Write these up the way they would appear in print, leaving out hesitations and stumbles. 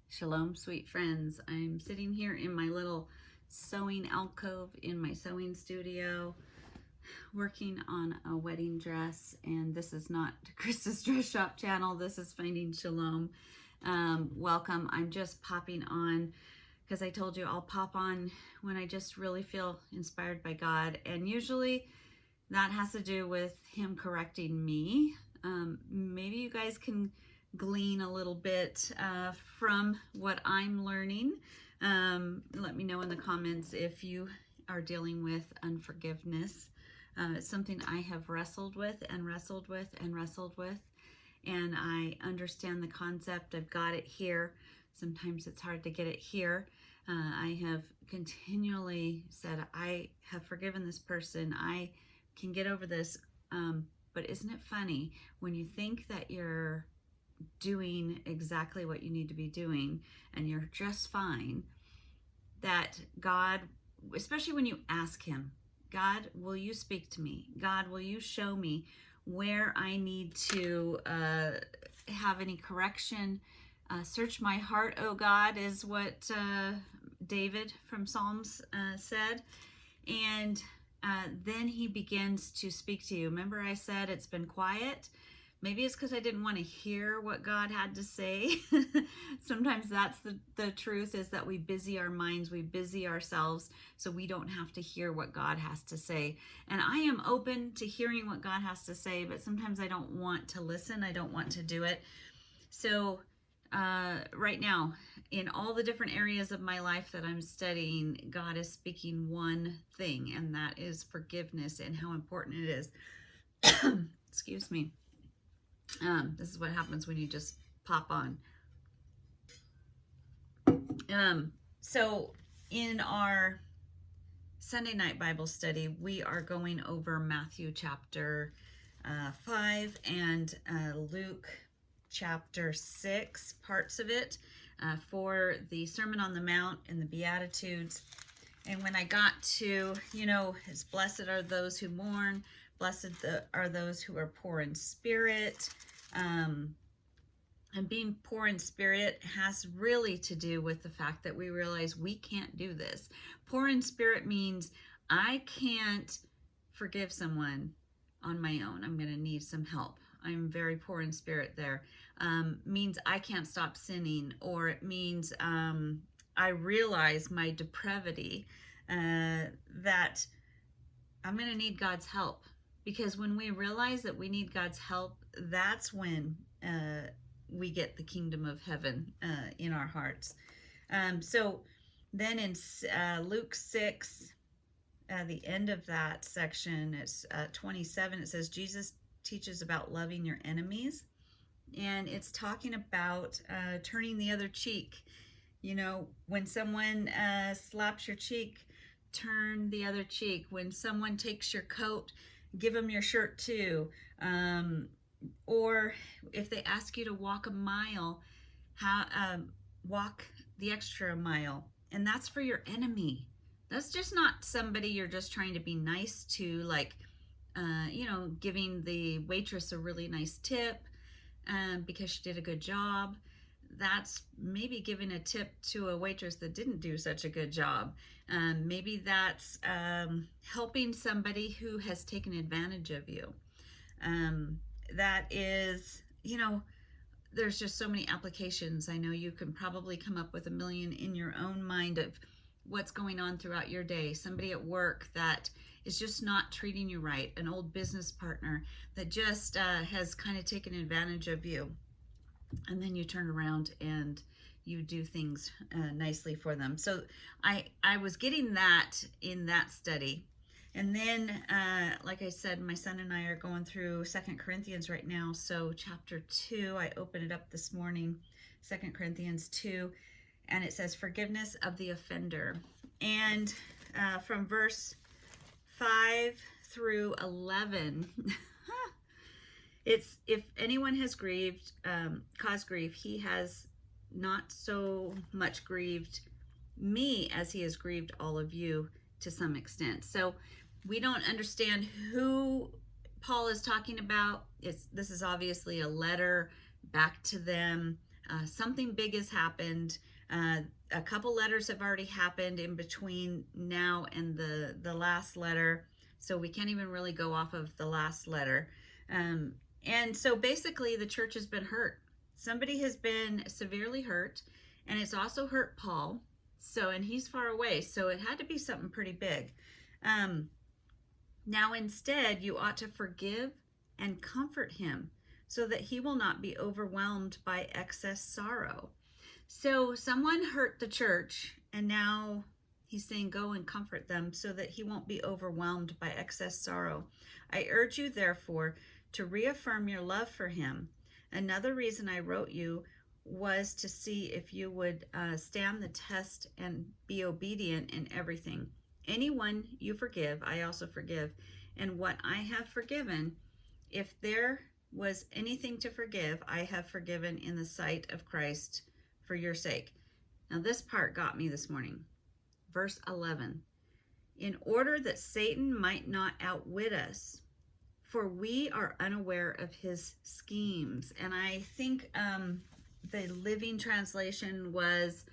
Shalom, sweet friends. I'm sitting here in my little sewing alcove in my sewing studio, working on a wedding dress. And this is not Krista's Dress Shop channel. This is Finding Shalom. Welcome. I'm just popping on because I told you I'll pop on when I just really feel inspired by God. And usually that has to do with Him correcting me. Maybe you guys can glean a little bit from what I'm learning. Let me know in the comments if you are dealing with unforgiveness. It's something I have wrestled with and wrestled with and wrestled with, and I understand the concept. I've got it here. Sometimes it's hard to get it here. I have continually said, I have forgiven this person. I can get over this. But isn't it funny when you think that you're doing exactly what you need to be doing and you're just fine, that God, especially when you ask Him, God, will you speak to me? God, will you show me where I need to have any correction? Search my heart, oh God, is what David from Psalms said. And then He begins to speak to you. Remember I said it's been quiet? Maybe it's because I didn't want to hear what God had to say. Sometimes that's the truth, is that we busy our minds, we busy ourselves, so we don't have to hear what God has to say. And I am open to hearing what God has to say, but sometimes I don't want to listen. I don't want to do it. So right now, in all the different areas of my life that I'm studying, God is speaking one thing, and that is forgiveness and how important it is. Excuse me. This is what happens when you just pop on. So in our Sunday night Bible study, we are going over Matthew chapter 5 and Luke chapter 6, parts of it, for the Sermon on the Mount and the Beatitudes. And when I got to, as blessed are those who mourn, blessed are those who are poor in spirit. And being poor in spirit has really to do with the fact that we realize we can't do this. Poor in spirit means I can't forgive someone on my own. I'm going to need some help. I'm very poor in spirit there. Means I can't stop sinning, or it means I realize my depravity, that I'm going to need God's help. Because when we realize that we need God's help, that's when we get the kingdom of heaven in our hearts. So then in Luke 6, the end of that section, it's 27, it says, Jesus teaches about loving your enemies. And it's talking about turning the other cheek. When someone slaps your cheek, turn the other cheek. When someone takes your coat, give them your shirt too. Or if they ask you to walk a mile, walk the extra mile. And that's for your enemy. That's just not somebody you're just trying to be nice to, like, giving the waitress a really nice tip because she did a good job. That's maybe giving a tip to a waitress that didn't do such a good job. Maybe that's helping somebody who has taken advantage of you. That is, there's just so many applications. I know you can probably come up with a million in your own mind of what's going on throughout your day. Somebody at work that is just not treating you right. An old business partner that just has kind of taken advantage of you. And then you turn around and you do things nicely for them. So I was getting that in that study. And then, like I said, my son and I are going through 2 Corinthians right now. So chapter 2, I opened it up this morning, 2 Corinthians 2, and it says forgiveness of the offender. And from verse 5 through 11, it's, if anyone has grieved, caused grief, he has not so much grieved me as he has grieved all of you to some extent. So we don't understand who Paul is talking about. This is obviously a letter back to them. something big has happened. A couple letters have already happened in between now and the last letter, so we can't even really go off of the last letter. And so basically the church has been hurt. Somebody has been severely hurt, and it's also hurt Paul. So, and he's far away, so it had to be something pretty big. Now instead, you ought to forgive and comfort him so that he will not be overwhelmed by excess sorrow. So someone hurt the church, and now he's saying go and comfort them so that he won't be overwhelmed by excess sorrow. I urge you, therefore, to reaffirm your love for him. Another reason I wrote you was to see if you would stand the test and be obedient in everything. Anyone you forgive, I also forgive. And what I have forgiven, if there was anything to forgive, I have forgiven in the sight of Christ for your sake. Now this part got me this morning. Verse 11. In order that Satan might not outwit us, for we are unaware of his schemes. And I think the Living Translation was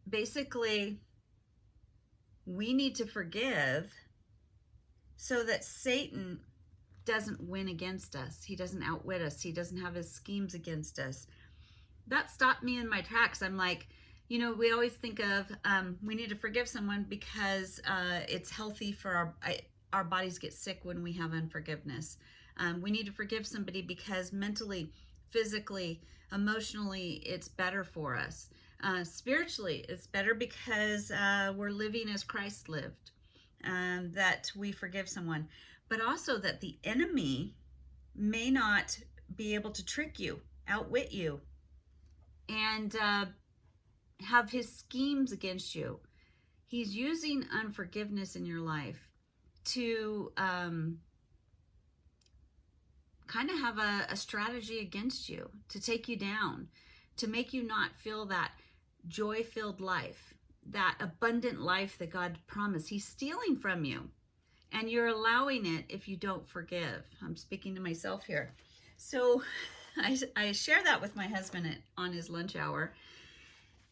basically, we need to forgive so that Satan doesn't win against us. He doesn't outwit us. He doesn't have his schemes against us. That stopped me in my tracks. I'm like, you know, we always think of we need to forgive someone because it's healthy for our bodies get sick when we have unforgiveness. We need to forgive somebody because mentally, physically, emotionally, it's better for us. Spiritually, it's better because we're living as Christ lived, that we forgive someone. But also that the enemy may not be able to trick you, outwit you, and have his schemes against you. He's using unforgiveness in your life to kind of have a strategy against you, to take you down, to make you not feel that joy-filled life, that abundant life that God promised. He's stealing from you, and you're allowing it if you don't forgive. I'm speaking to myself here. So I share that with my husband on his lunch hour,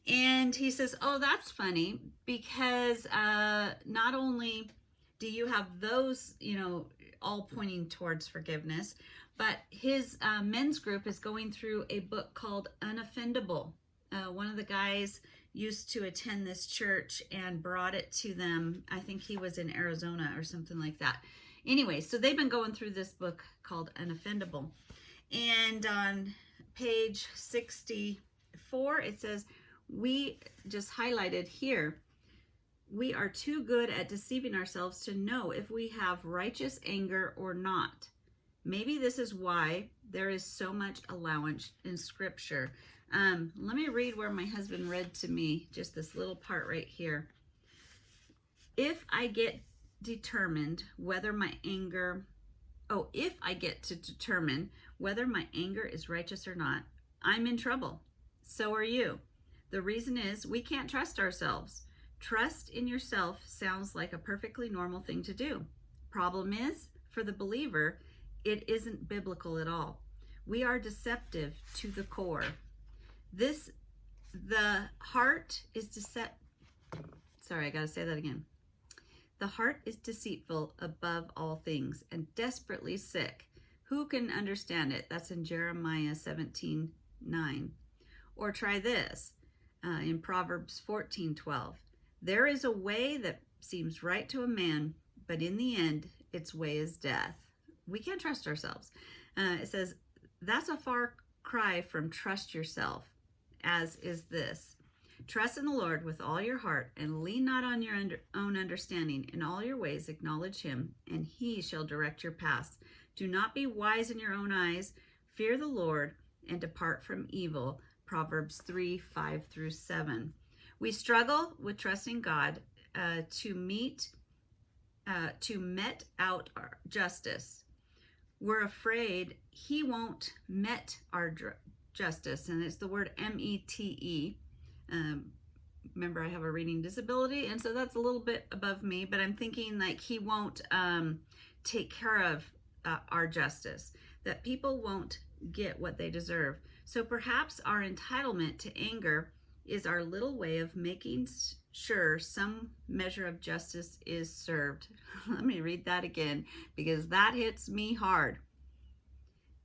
and he says, oh, that's funny, because not only do you have those, you know, all pointing towards forgiveness, but his men's group is going through a book called Un-Offendable. One of the guys used to attend this church and brought it to them. I think he was in Arizona or something like that. Anyway, so they've been going through this book called Un-Offendable. And on page 64, it says, we just highlighted here, we are too good at deceiving ourselves to know if we have righteous anger or not. Maybe this is why there is so much allowance in Scripture. Let me read where my husband read to me, just this little part right here. If I get to determine whether my anger is righteous or not, I'm in trouble. So are you. The reason is we can't trust ourselves. Trust in yourself sounds like a perfectly normal thing to do. Problem is, for the believer, it isn't biblical at all. We are deceptive to the core. The heart is Sorry, I gotta say that again. The heart is deceitful above all things and desperately sick. Who can understand it? That's in Jeremiah 17:9. Or try this in Proverbs 14:12. There is a way that seems right to a man, but in the end, its way is death. We can't trust ourselves. It says, that's a far cry from trust yourself, as is this. Trust in the Lord with all your heart and lean not on your own understanding. In all your ways acknowledge him, and he shall direct your paths. Do not be wise in your own eyes. Fear the Lord and depart from evil. Proverbs 3:5-7. We struggle with trusting God to met out our justice. We're afraid he won't met our justice, and it's the word M-E-T-E. Remember, I have a reading disability, and so that's a little bit above me, but I'm thinking like he won't take care of our justice, that people won't get what they deserve. So perhaps our entitlement to anger is our little way of making sure some measure of justice is served. Let me read that again, because that hits me hard.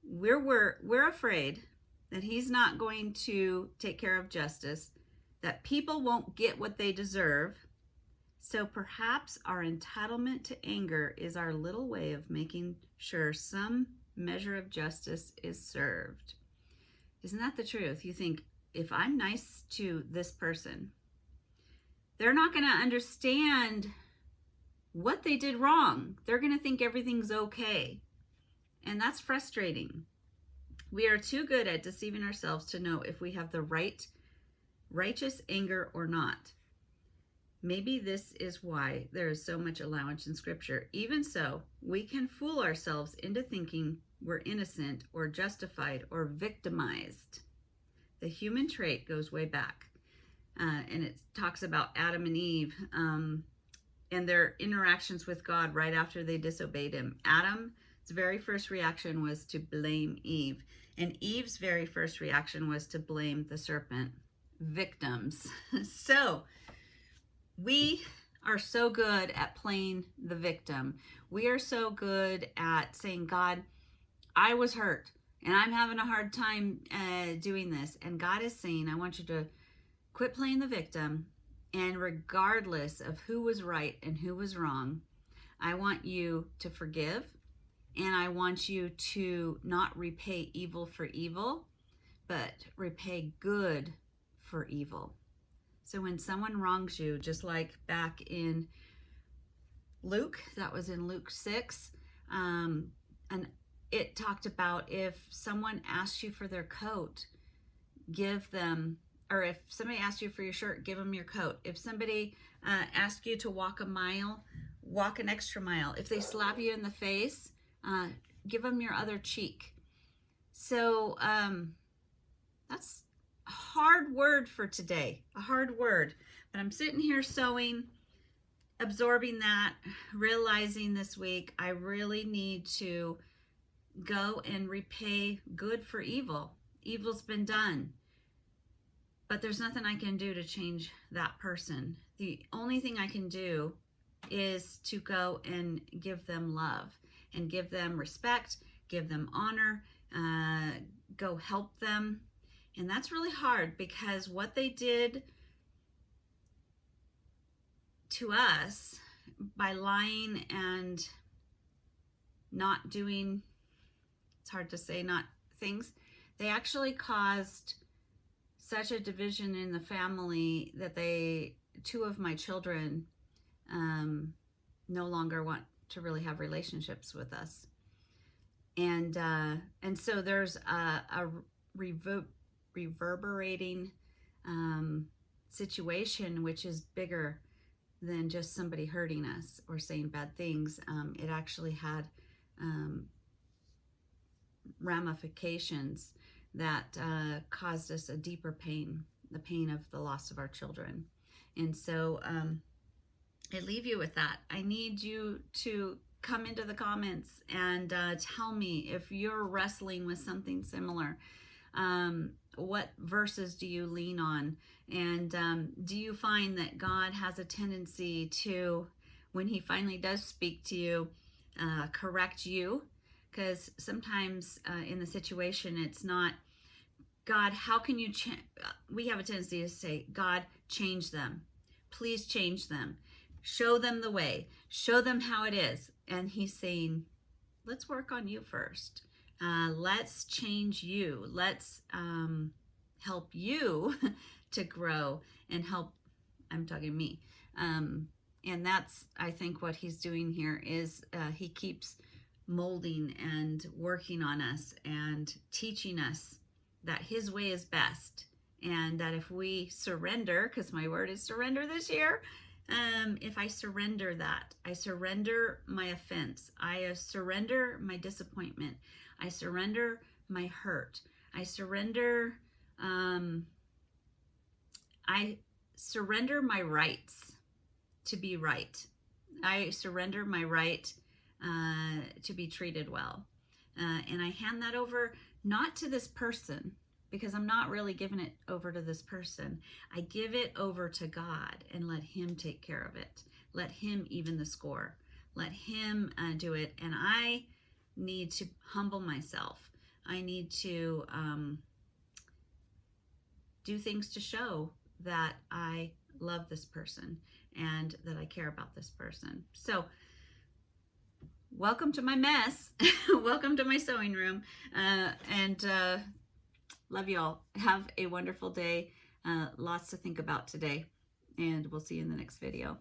We're afraid that he's not going to take care of justice, that people won't get what they deserve. So perhaps our entitlement to anger is our little way of making sure some measure of justice is served. Isn't that the truth? You think, if I'm nice to this person, they're not going to understand what they did wrong. They're going to think everything's okay. And that's frustrating. We are too good at deceiving ourselves to know if we have the righteous anger or not. Maybe this is why there is so much allowance in Scripture. Even so, we can fool ourselves into thinking we're innocent or justified or victimized. The human trait goes way back, and it talks about Adam and Eve and their interactions with God right after they disobeyed him. Adam's very first reaction was to blame Eve, and Eve's very first reaction was to blame the serpent. Victims. So we are so good at playing the victim. We are so good at saying, God, I was hurt and I'm having a hard time doing this. And God is saying, I want you to quit playing the victim. And regardless of who was right and who was wrong, I want you to forgive. And I want you to not repay evil for evil, but repay good for evil. So when someone wrongs you, just like back in Luke, that was in Luke 6, and it talked about if someone asks you for their coat, give them, or if somebody asks you for your shirt, give them your coat. If somebody asks you to walk a mile, walk an extra mile. If they slap you in the face, give them your other cheek. So that's a hard word for today, a hard word. But I'm sitting here sewing, absorbing that, realizing this week I really need to go and repay good for evil. Evil's been done, but there's nothing I can do to change that person. The only thing I can do is to go and give them love and give them respect, give them honor, go help them. And that's really hard, because what they did to us by lying and not doing, it's hard to say, not things, they actually caused such a division in the family that two of my children no longer want to really have relationships with us. And so there's a reverberating situation, which is bigger than just somebody hurting us or saying bad things. It actually had ramifications that caused us a deeper pain, the pain of the loss of our children. And so I leave you with that. I need you to come into the comments and tell me if you're wrestling with something similar. What verses do you lean on? And do you find that God has a tendency to, when he finally does speak to you, correct you? Because sometimes in the situation, it's not, God, how can you change? We have a tendency to say, God, change them. Please change them. Show them the way. Show them how it is. And he's saying, let's work on you first. Let's change you. Let's help you to grow and help, I'm talking me. And that's, I think, what he's doing here is he keeps molding and working on us and teaching us that his way is best. And that if we surrender, because my word is surrender this year, if I surrender that, I surrender my offense, I surrender my disappointment, I surrender my hurt, I surrender my rights to be right. I surrender my right to be treated well. And I hand that over not to this person, because I'm not really giving it over to this person. I give it over to God and let him take care of it. Let him even the score. Let him do it. And I need to humble myself. I need to do things to show that I love this person and that I care about this person. So welcome to my mess. Welcome to my sewing room. And love you all. Have a wonderful day. Lots to think about today. And we'll see you in the next video.